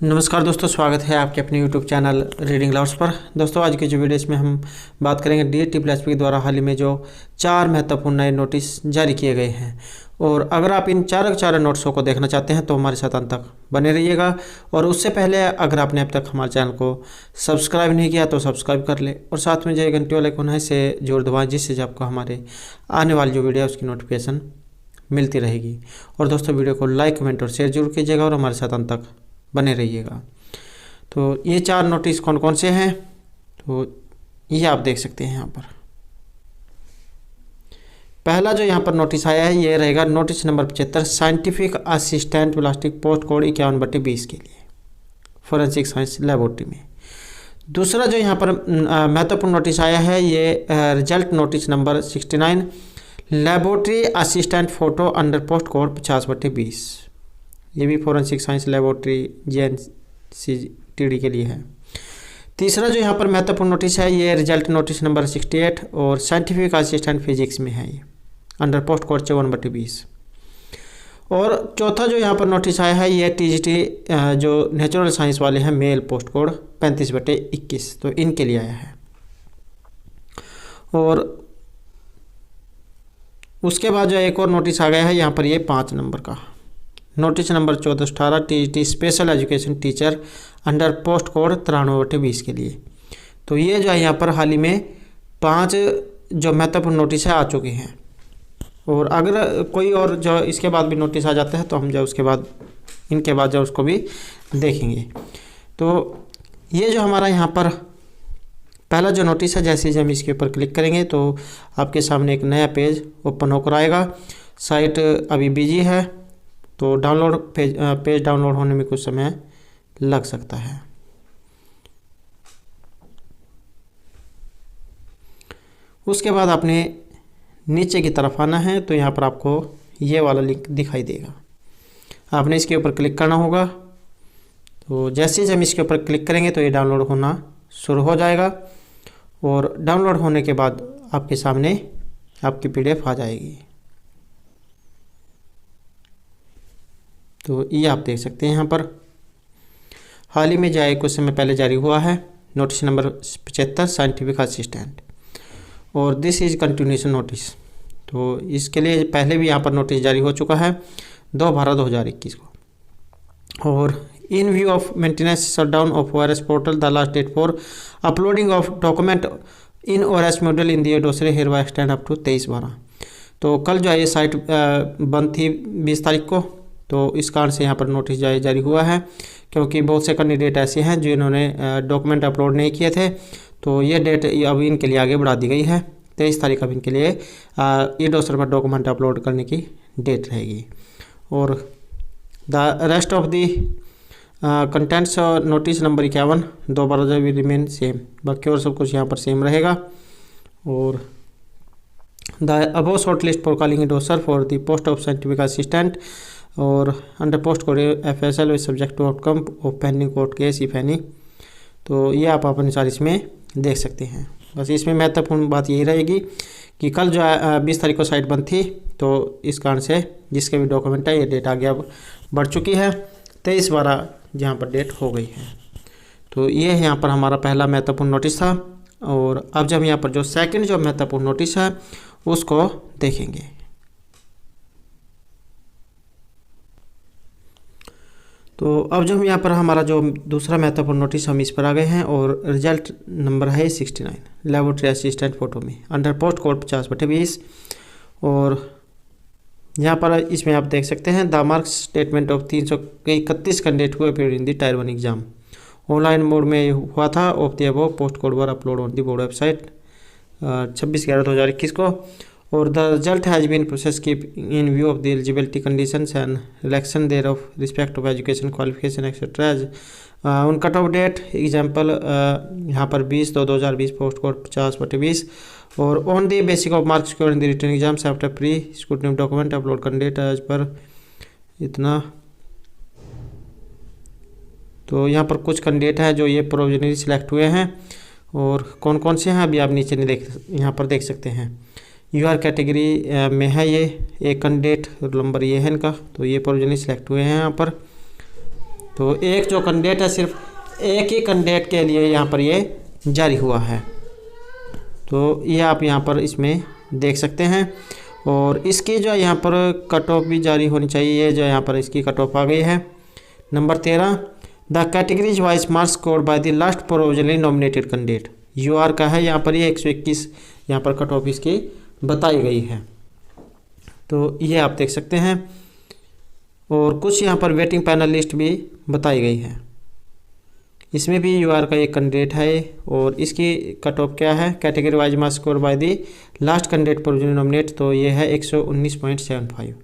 नमस्कार दोस्तों, स्वागत है आपके अपने YouTube चैनल रीडिंग लवर्स पर। दोस्तों आज की जो वीडियो इसमें हम बात करेंगे DAT+P द्वारा हाल ही में जो 4 महत्वपूर्ण नए नोटिस जारी किए गए हैं। और अगर आप इन चारों नोटिसों को देखना चाहते हैं तो हमारे साथ अंत तक बने रहिएगा। और उससे पहले अगर आपने अब तक हमारे चैनल को सब्सक्राइब नहीं किया तो सब्सक्राइब कर ले और साथ में जो घंटी वाला आइकन है इसे जरूर दबाएं, जिससे आपको हमारे आने वाली जो वीडियो है उसकी नोटिफिकेशन मिलती रहेगी। और दोस्तों वीडियो को लाइक, कमेंट और शेयर जरूर कीजिएगा और हमारे साथ अंत तक बने रहिएगा। तो ये 4 नोटिस कौन कौन से हैं तो ये आप देख सकते हैं यहाँ पर। पहला जो यहाँ पर नोटिस आया है ये रहेगा notice number 75 scientific assistant plastic post code 51/20 के लिए फोरेंसिक साइंस लेबोरेटरी में। दूसरा जो यहाँ पर महत्वपूर्ण नोटिस आया है ये result notice number 69 laboratory assistant photo under post code 50/20। ये भी फोरेंसिक साइंस लेबोरेटरी JNCTD के लिए है। तीसरा जो यहाँ पर महत्वपूर्ण नोटिस है ये रिजल्ट नोटिस नंबर 68 और साइंटिफिक असिस्टेंट फिजिक्स में है, ये अंडर पोस्ट कोड 54/20। और चौथा जो यहाँ पर नोटिस आया है ये TGT जो नेचुरल साइंस वाले हैं मेल पोस्ट कोड 35/21, तो इनके लिए आया है। और उसके बाद जो एक और नोटिस आ गया है यहाँ पर ये 5 नंबर का notice number 1418 TGT special education teacher under post code 93/20 के लिए। तो ये जो है यहाँ पर हाल ही में 5 जो महत्वपूर्ण नोटिस है आ चुके हैं। और अगर कोई और जो इसके बाद भी नोटिस आ जाता है तो हम जो उसके बाद इनके बाद जो उसको भी देखेंगे। तो ये जो हमारा यहाँ पर पहला जो नोटिस है, जैसे ही हम इसके ऊपर क्लिक करेंगे तो आपके सामने एक नया पेज ओपन होकर आएगा। साइट अभी बिजी है तो डाउनलोड पेज डाउनलोड होने में कुछ समय लग सकता है। उसके बाद आपने नीचे की तरफ आना है तो यहाँ पर आपको ये वाला लिंक दिखाई देगा, आपने इसके ऊपर क्लिक करना होगा। तो जैसे ही हम इसके ऊपर क्लिक करेंगे तो ये डाउनलोड होना शुरू हो जाएगा और डाउनलोड होने के बाद आपके सामने आपकी PDF आ जाएगी। तो ये आप देख सकते हैं यहाँ पर हाल ही में जाए कुछ समय पहले जारी हुआ है नोटिस नंबर 75 साइंटिफिक असिस्टेंट, और दिस इज कंटिन्यूशन नोटिस। तो इसके लिए पहले भी यहाँ पर नोटिस जारी हो चुका है 2/12/2021 को। और in view of maintenance shutdown of ORS portal the last date for uploading of document in ORS module in the dossier here extend up to 23/12। तो कल जो है ये साइट बंद थी 20 तारीख को, तो इस कारण से यहाँ पर नोटिस जारी हुआ है क्योंकि बहुत से कैंडिडेट ऐसे हैं जिन्होंने डॉक्यूमेंट अपलोड नहीं किए थे। तो ये डेट अब इनके लिए आगे बढ़ा दी गई है, 23 तारीख अब इनके लिए ई डोसर पर डॉक्यूमेंट अपलोड करने की डेट रहेगी। और the rest of the contents notice number 51 2/12 will remain same, बाकी और सब कुछ यहाँ पर सेम रहेगा। और the above short list for calling dossier for the post of scientific assistant और under post code FSL with subject to outcome of pending court case if any. तो ये आप अपने अनुसार इसमें देख सकते हैं। बस इसमें महत्वपूर्ण बात यही रहेगी कि कल जो 20 तारीख को साइट बंद थी, तो इस कारण से जिसके भी डॉक्यूमेंट है ये डेट आगे अब बढ़ चुकी है, 23/12 जहाँ पर डेट हो गई है। तो ये यहाँ पर हमारा पहला महत्वपूर्ण नोटिस था। और अब जब यहाँ पर जो सेकंड जो महत्वपूर्ण नोटिस है उसको देखेंगे। तो अब जो हम यहाँ पर हमारा जो दूसरा महत्वपूर्ण नोटिस हम इस पर आ गए हैं और रिजल्ट नंबर है 69 लेबोरेटरी असिस्टेंट फोटो में अंडर पोस्ट कोड 50/20। और यहाँ पर इसमें आप देख सकते हैं the marks statement of 331 candidate हुए appeared in the tier 1 exam online mode में हुआ था of the above post code were upload on the board website 26/11/2021 को। और the result has been process keep in view of the eligibility conditions and relaxation thereof respect of education qualification etcetera as on cut off date example यहाँ पर 20/2/2020 post code 50/20। और on the basic of marks score in the written exams after pre scrutiny document upload candidate as per इतना। तो यहाँ पर कुछ candidate हैं जो ये प्रोविजनली सिलेक्ट हुए हैं और कौन कौन से हैं अभी आप नीचे नहीं यहाँ पर देख सकते हैं। यूआर कैटेगरी में है ये एक कैंडिडेट, रोल नंबर ये है इनका, तो ये प्रोविजनली सिलेक्ट हुए हैं यहाँ पर। तो एक जो कैंडिडेट है सिर्फ एक ही कैंडिडेट के लिए यहाँ पर ये जारी हुआ है। तो ये आप यहाँ पर इसमें देख सकते हैं। और इसकी जो यहाँ पर कट ऑफ भी जारी होनी चाहिए। ये जो यहाँ पर इसकी कट ऑफ आ गई है। Number 13, the categories wise marks scored by the last provisionally nominated candidate. UR का है यहाँ पर ये 121 यहाँ पर कट ऑफ इसकी बताई गई है। तो ये आप देख सकते हैं। और कुछ यहाँ पर वेटिंग पैनल लिस्ट भी बताई गई है। इसमें भी यूआर का एक कैंडिडेट है और इसकी कट ऑफ क्या है, category wise marks score by the last candidate provisionally nominate, तो ये है 119.75।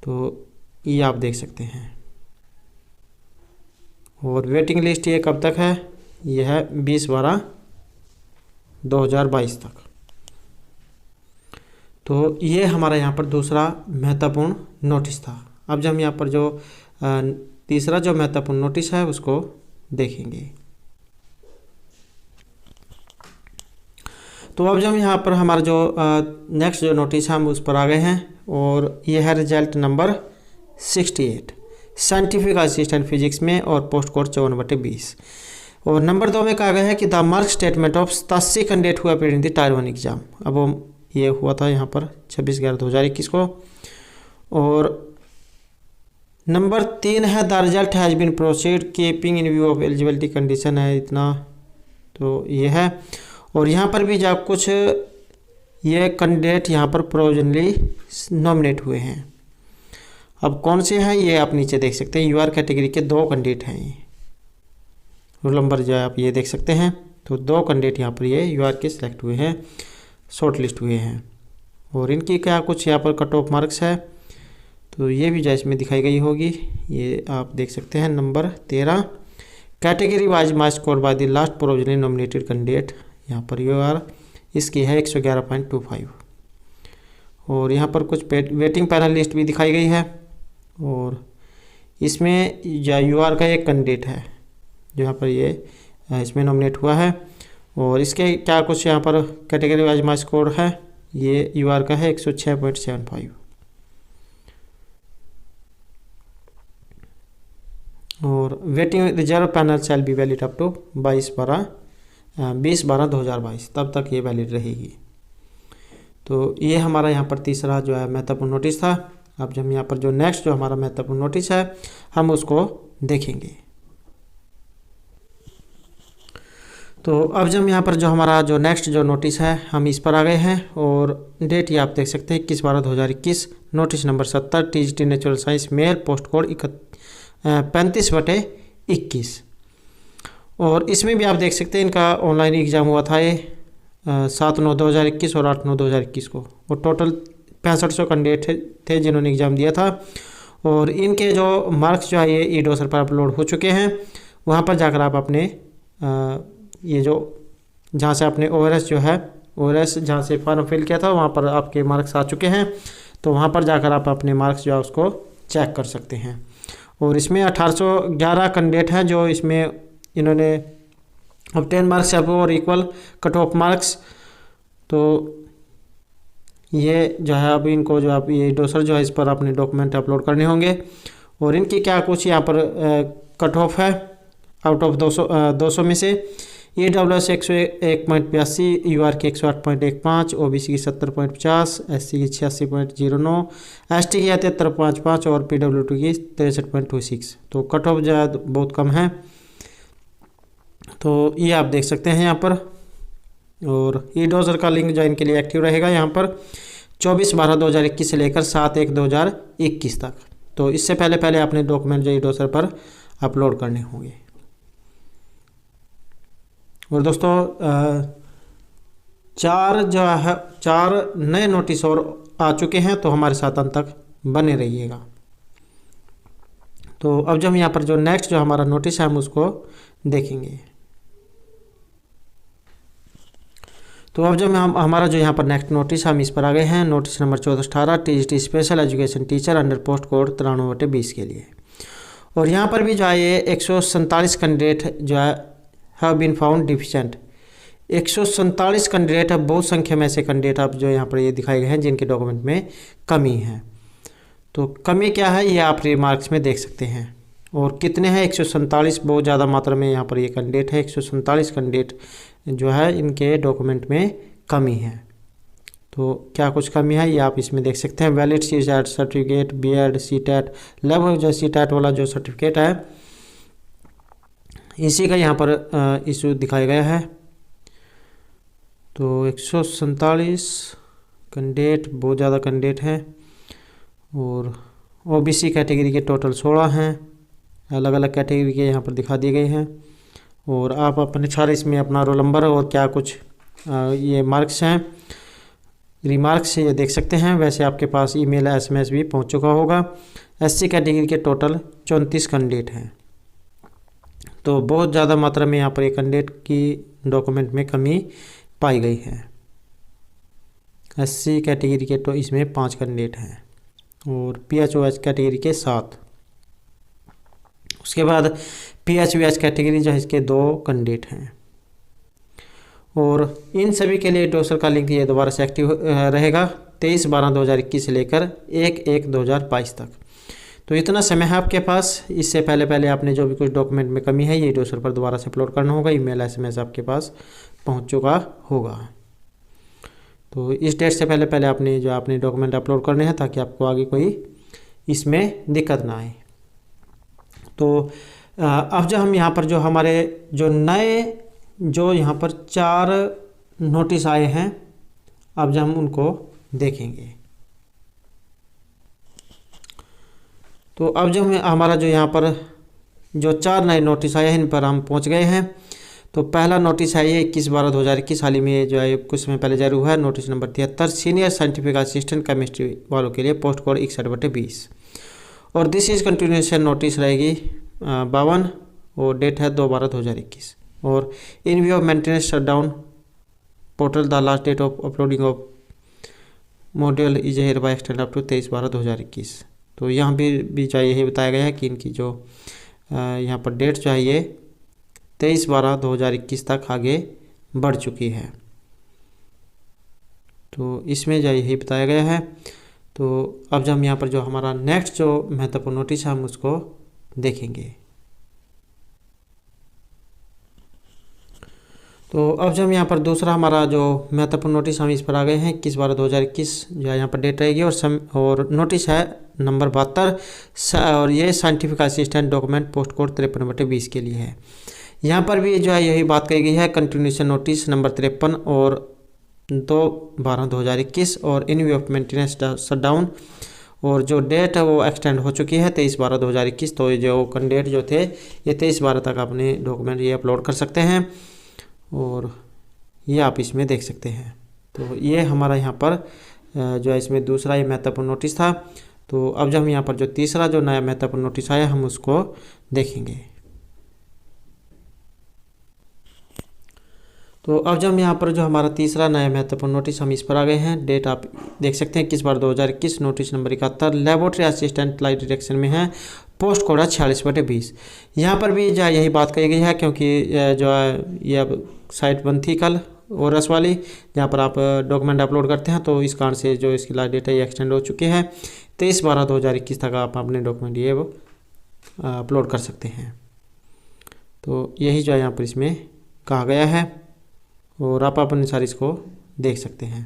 तो ये आप देख सकते हैं। और वेटिंग लिस्ट ये कब तक है, ये है 20/12/2022 तक। तो ये हमारा यहाँ पर दूसरा महत्वपूर्ण नोटिस था। अब जब हम यहाँ पर जो तीसरा जो महत्वपूर्ण नोटिस है उसको देखेंगे। तो अब जब यहाँ पर हमारा जो नेक्स्ट जो नोटिस है हम उस पर आ गए हैं। और ये है result number 68 scientific assistant physics में और पोस्ट कोड 54/20। और नंबर 2 में कहा गया है कि the mark statement of 87 candidate हुआ appeared in the tier 1 exam. अब वो ये हुआ था यहाँ पर 26/11/2021 को। और नंबर 3 है the result has been proceed keeping in view of eligibility condition है इतना। तो ये है। और यहाँ पर भी जब कुछ ये कैंडिडेट यहाँ पर प्रोविजनली नॉमिनेट हुए हैं। अब कौन से हैं ये आप नीचे देख सकते हैं। यूआर कैटेगरी के 2 कैंडिडेट हैं। ये रोल नंबर जो है आप ये देख सकते हैं। तो 2 कैंडिडेट यहाँ पर ये यूआर के सिलेक्ट हुए हैं, शॉर्ट लिस्ट हुए हैं। और इनकी क्या कुछ यहाँ पर कट ऑफ मार्क्स है, तो ये भी जैसे में दिखाई गई होगी। ये आप देख सकते हैं। Number 13 category wise marks score bye the last provisionally nominated candidate, यहाँ पर यूआर इसकी है 111.25। और यहाँ पर कुछ वेटिंग पैनल लिस्ट भी दिखाई गई है। और इसमें यूआर का एक कैंडिडेट है जो यहाँ पर ये इसमें नॉमिनेट हुआ है। और इसके क्या कुछ यहाँ पर कैटेगरी वाइज मार्क्स स्कोर है, ये यूआर का है 106.75। और waiting reserve panel shall be valid up to 20/12/2022 तब तक ये वैलिड रहेगी। तो ये हमारा यहाँ पर तीसरा जो है महत्वपूर्ण नोटिस था। अब जब यहाँ पर जो नेक्स्ट जो हमारा महत्वपूर्ण नोटिस है हम उसको देखेंगे। तो अब जब यहाँ पर जो हमारा जो नेक्स्ट जो नोटिस है हम इस पर आ गए हैं। और डेट ये आप देख सकते हैं 21/12/2021। Notice number 70 TGT natural science mail post code 35/21। और इसमें भी आप देख सकते हैं इनका ऑनलाइन एग्ज़ाम हुआ था ये 7/9/2021 और 8/9/2021 को। और टोटल 6500 कैंडिडेट थे जिन्होंने एग्ज़ाम दिया था। और इनके जो मार्क्स जो है ये ई-डोसर पर अपलोड हो चुके हैं। वहाँ पर जाकर आप अपने ये जो जहाँ से आपने ओआरएस जो है ओआरएस जहाँ से फॉर्म फिल किया था वहाँ पर आपके मार्क्स आ चुके हैं। तो वहाँ पर जाकर आप अपने मार्क्स जो है उसको चेक कर सकते हैं। और इसमें 1811 कैंडिडेट हैं जो इसमें इन्होंने अब 10 मार्क्स और इक्वल कट ऑफ मार्क्स। तो ये जो है अब इनको जो आप ये डोसर जो है इस पर अपने डॉक्यूमेंट अपलोड करने होंगे। और इनकी क्या कुछ यहाँ पर कट ऑफ है आउट ऑफ 200 में से EWS 101.82, UR की 108.15, OBC की 70.50, SC की 86.09, ST की 73.55 और PWT की 63.26। तो कट ऑफ जो है बहुत कम है। तो ये आप देख सकते हैं यहाँ पर। और ई-डोसर का लिंक जो इनके लिए एक्टिव रहेगा यहाँ पर 24/12/2021 से लेकर 7/1/2021 तक। तो इससे पहले अपने डॉक्यूमेंट जो ई-डोसर पर अपलोड करने होंगे। और दोस्तों 4 नए नोटिस और आ चुके हैं, तो हमारे साथ अंत तक बने रहिएगा। तो अब जब यहाँ पर जो नेक्स्ट जो हमारा नोटिस है हम उसको देखेंगे। तो अब जब हम हमारा जो यहाँ पर नेक्स्ट नोटिस हम इस पर आ गए हैं। Notice number 1418 TGT special education teacher under post code 93/20 के लिए। और यहाँ पर भी जो है ये 147 कैंडिडेट जो है have been found deficient. 147 candidate है, बहुत संख्या में ऐसे कैंडिडेट आप जो यहाँ पर ये दिखाए गए हैं जिनके डॉक्यूमेंट में कमी है। तो कमी क्या है ये आप रिमार्क्स में देख सकते हैं। और कितने हैं 147, बहुत ज़्यादा मात्रा में यहाँ पर ये कैंडिडेट है। 147 कैंडिडेट जो है इनके डॉक्यूमेंट में कमी है। तो क्या कुछ कमी है ये आप इसमें देख सकते हैं। Valid CTET certificate, BEd, CTET, लगभग जो सीटेट वाला जो सर्टिफिकेट है इसी का यहाँ पर इशू दिखाया गया है। तो 147 कैंडिडेट, बहुत ज़्यादा कैंडिडेट हैं। और ओबीसी कैटेगरी के टोटल 16 हैं, अलग अलग कैटेगरी के यहाँ पर दिखा दिए गए हैं। और आप अपने सारे इसमें अपना रोल नंबर और क्या कुछ ये मार्क्स हैं, रिमार्क्स ये देख सकते हैं। वैसे आपके पास ईमेल एसएमएस भी पहुंच चुका होगा। एससी कैटेगरी के टोटल 34 कैंडिडेट हैं। तो बहुत ज़्यादा मात्रा में यहाँ पर एक कैंडिडेट की डॉक्यूमेंट में कमी पाई गई है। एससी कैटेगरी के तो इसमें 5 कैंडिडेट हैं और पीएचओएच कैटेगरी के 7। उसके बाद पीएचवीएच कैटेगरी जो है इसके 2 कैंडिडेट हैं। और इन सभी के लिए डोसर का लिंक ये दोबारा से एक्टिव रहेगा 23/12/2021 से लेकर 1/1/2022 तक। तो इतना समय है आपके पास। इससे पहले आपने जो भी कुछ डॉक्यूमेंट में कमी है ये डोसर पर दोबारा से अपलोड करना होगा। ईमेल एसएमएस आपके पास पहुंच चुका होगा। तो इस डेट से पहले आपने जो आपने डॉक्यूमेंट अपलोड करने हैं ताकि आपको आगे कोई इसमें दिक्कत ना आए। तो अब जो हम यहाँ पर जो हमारे जो नए जो यहाँ पर 4 नोटिस आए हैं, अब जब हम उनको देखेंगे तो अब जब हमारा जो यहाँ पर जो 4 नए नोटिस आए हैं इन पर हम पहुँच गए हैं। तो पहला नोटिस है ये 21/12/2021 हाल ही में जो है कुछ समय पहले जारी हुआ है। Notice number 73 senior scientific assistant chemistry वालों के लिए पोस्ट कोड 61/20। और दिस इज कंटिन्यूएशन नोटिस रहेगी 52 और डेट है 2/12/2021। और in view of maintenance shutdown portal the last date of uploading of module is hereby extend up to 23/12/2021। तो यहाँ भी जो यही बताया गया है कि इनकी जो यहाँ पर डेट जो है ये 23/12/2021 तक आगे बढ़ चुकी है। तो इसमें जो यही बताया गया है। तो अब जब हम यहाँ पर जो हमारा नेक्स्ट जो महत्वपूर्ण नोटिस है हम उसको देखेंगे। तो अब जब यहाँ पर दूसरा हमारा जो महत्वपूर्ण नोटिस हम इस पर आ गए हैं 21/12/2021 जो है यहाँ पर डेट रहेगी। और नोटिस है नंबर 72 और ये scientific assistant document post code 53/20 के लिए है। यहाँ पर भी जो है यही बात कही गई है कंटिन्यूएशन नोटिस नंबर 53 और 2/12/2021 और in view of maintenance shutdown और जो डेट है वो एक्सटेंड हो चुकी है 23/12/2021। तो जो कैंडिडेट जो थे ये 23/12 तक अपने डॉक्यूमेंट ये अपलोड कर सकते हैं और ये आप इसमें देख सकते हैं। तो ये हमारा यहाँ पर जो है इसमें दूसरा ये महत्वपूर्ण नोटिस था। तो अब जब हम यहाँ पर जो तीसरा जो नया महत्वपूर्ण नोटिस आया हम उसको देखेंगे। तो अब जब यहाँ पर जो हमारा तीसरा नया महत्वपूर्ण नोटिस हम इस पर आ गए हैं। डेट आप देख सकते हैं 21/12/2021 notice number 71 laboratory assistant light direction में है पोस्ट कोड 46/20। यहाँ पर भी जो यही बात कही गई है क्योंकि जो है ये अब साइट बंद थी कल ओरस वाली जहाँ पर आप डॉक्यूमेंट अपलोड करते हैं। तो इस कारण से जो इसकी लास्ट डेट है ये एक्सटेंड हो चुकी है 23/12/2021 तक आप अपने डॉक्यूमेंट ये अपलोड कर सकते हैं। तो यही जो है यहाँ पर इसमें कहा गया है और आप अपने सारे इसको देख सकते हैं।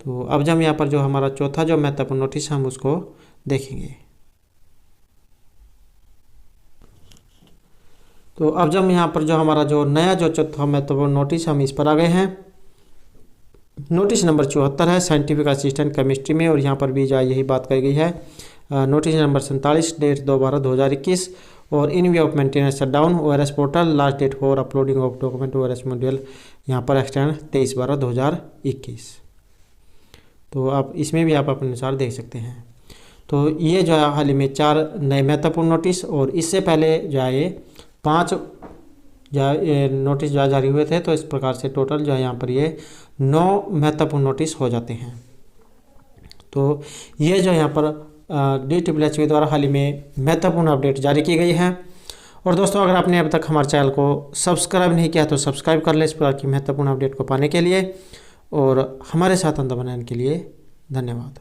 तो अब जब यहाँ पर जो हमारा चौथा जो महत्वपूर्ण नोटिस हम उसको देखेंगे। तो अब जब यहाँ पर जो हमारा जो नया जो चौथा महत्वपूर्ण नोटिस हम इस पर आ गए हैं। नोटिस नंबर 74 है साइंटिफिक असिस्टेंट केमिस्ट्री में और यहाँ पर भी यही बात कही गई है। नोटिस नंबर 47 डेट 2/12/2021 और in view of maintenance shutdown ORS portal last date for uploading of document ORS module यहाँ पर एक्सटेंड 23/12/2021। तो आप इसमें भी आप अपने अनुसार देख सकते हैं। तो ये जो है हाल ही में 4 नए महत्वपूर्ण नोटिस और इससे पहले जो है ये 5 नोटिस जो जारी हुए थे। तो इस प्रकार से टोटल जो है यहाँ पर ये 9 महत्वपूर्ण नोटिस हो जाते हैं। तो ये जो यहाँ पर DSSS द्वारा हाल ही में महत्वपूर्ण अपडेट जारी की गई है। और दोस्तों अगर आपने अब तक हमारे चैनल को सब्सक्राइब नहीं किया तो सब्सक्राइब कर ले इस प्रकार की महत्वपूर्ण अपडेट को पाने के लिए और हमारे साथ अंत बनाने के लिए धन्यवाद।